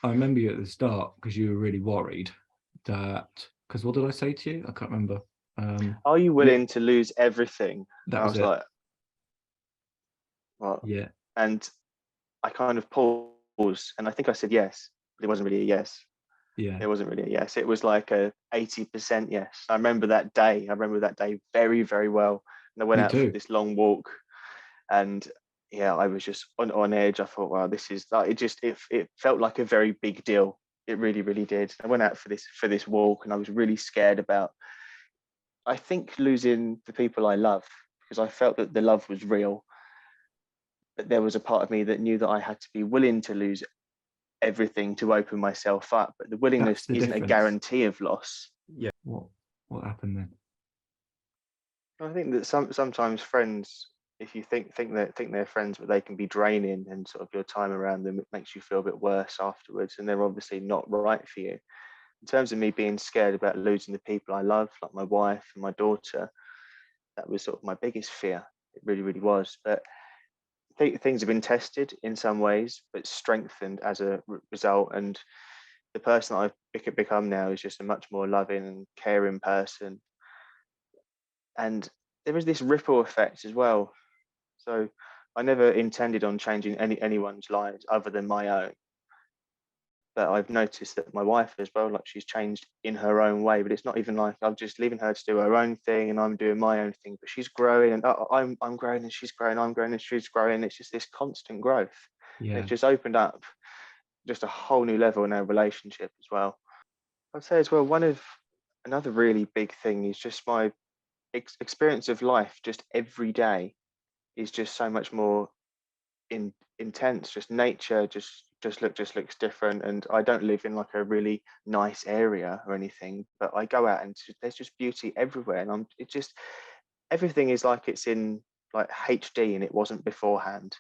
I remember you at the start because you were really worried that, because what did I say to you? I can't remember. Are you You, willing to lose everything? that And I was was it. like, what? Yeah. And I kind of paused, and I think I said yes, but it wasn't really a yes. Yeah. It wasn't really a yes. It was like a 80% yes. I remember that day. I remember that day very, very well. And I went Me out for too. this long walk, and yeah, I was just on edge. I thought, wow, this is like, it felt like a very big deal. It really, really did. I went out for this walk, and I was really scared about, I think, losing the people I love, because I felt that the love was real, but there was a part of me that knew that I had to be willing to lose everything to open myself up. But the That's willingness the isn't a difference. guarantee of loss. Yeah. What happened then? I think that sometimes friends, if you think they're friends, but they can be draining, and sort of your time around them, it makes you feel a bit worse afterwards, and they're obviously not right for you. In terms of me being scared about losing the people I love, like my wife and my daughter, that was sort of my biggest fear. It really, really was. But things have been tested in some ways, but strengthened as a result. And the person that I've become now is just a much more loving and caring person. And there is this ripple effect as well. So I never intended on changing anyone's lives other than my own. But I've noticed that my wife as well, like she's changed in her own way. But it's not even like I'm just leaving her to do her own thing and I'm doing my own thing. But she's growing, and I'm growing, and she's growing. I'm growing, and she's growing. It's just this constant growth, and Yeah. it's just opened up just a whole new level in our relationship as well. I'd say as well, another really big thing is just my experience of life. Just every day is just so much more intense. Just nature just looks different, and I don't live in like a really nice area or anything, but I go out and there's just beauty everywhere, and it just, everything is like it's in like HD and it wasn't beforehand,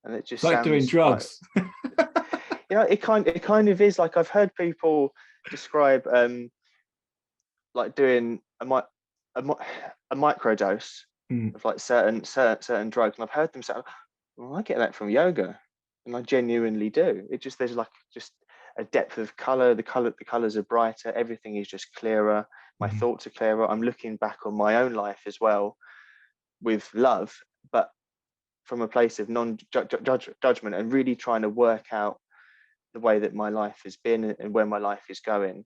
and it It's just like doing sounds like, drugs. it kind of is. Like I've heard people describe like doing a, a microdose Mm. of like certain drugs, and I've heard them say, well, I get that from yoga, and I genuinely do. It just, there's like just a depth of color. The colors are brighter. Everything is just clearer. My Mhm. thoughts are clearer. I'm looking back on my own life as well with love, but from a place of non-judgment, and really trying to work out the way that my life has been and where my life is going,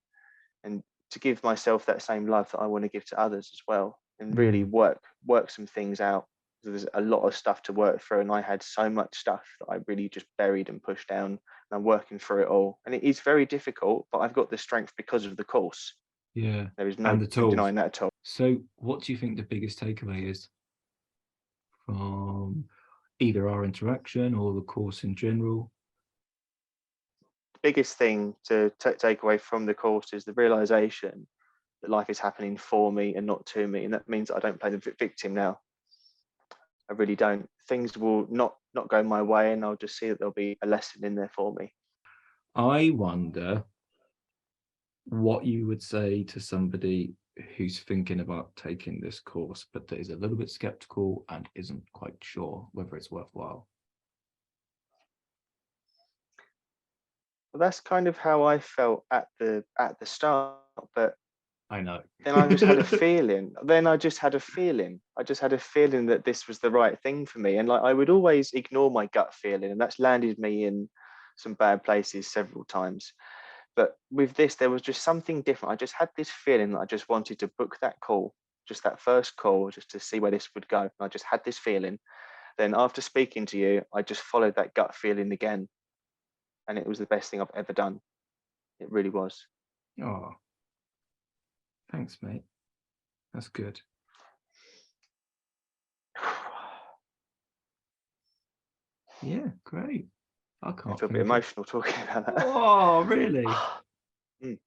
and to give myself that same love that I want to give to others as well, and really Mm. work some things out. There's a lot of stuff to work through, and I had so much stuff that I really just buried and pushed down, and I'm working through it all, and it is very difficult, but I've got the strength because of the course. Yeah. There is no And the tools. denying that at all. So, what do you think the biggest takeaway is from either our interaction or the course in general? The biggest thing to take away from the course is the realization that life is happening for me and not to me, and that means that I don't play the victim now. I really don't. Things will not go my way, and I'll just see that there'll be a lesson in there for me. I wonder what you would say to somebody who's thinking about taking this course, but that is a little bit skeptical and isn't quite sure whether it's worthwhile. Well, that's kind of how I felt at the start, but I know. then I just had a feeling. Then I just had a feeling. I just had a feeling that this was the right thing for me, and like I would always ignore my gut feeling, and that's landed me in some bad places several times. But with this, there was just something different. I just had this feeling that I just wanted to book that call, just that first call, just to see where this would go. And I just had this feeling. Then after speaking to you, I just followed that gut feeling again. And it was the best thing I've ever done. It really was. Oh, thanks, mate. That's good. Yeah, great. I I can't feel a bit think of. emotional talking about that. Oh, really? Mm,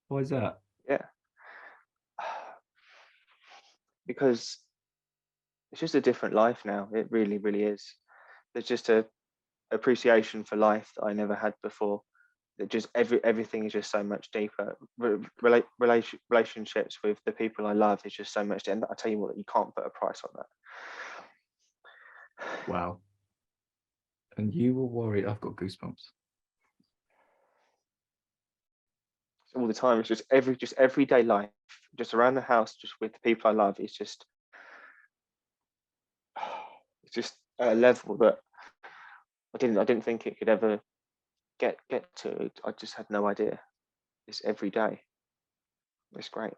Why is that? yeah. Because it's just a different life now. It really, really is. There's just a appreciation for life that I never had before. That just everything is just so much deeper. Relationships with the people I love is just so much. And I tell you what, you can't put a price on that. Wow. And you were worried. I've got goosebumps. all the time. It's just everyday life, just around the house, just with the people I love. It's just at a level that I didn't think it could ever get to. I just had no idea. It's every day. It's great.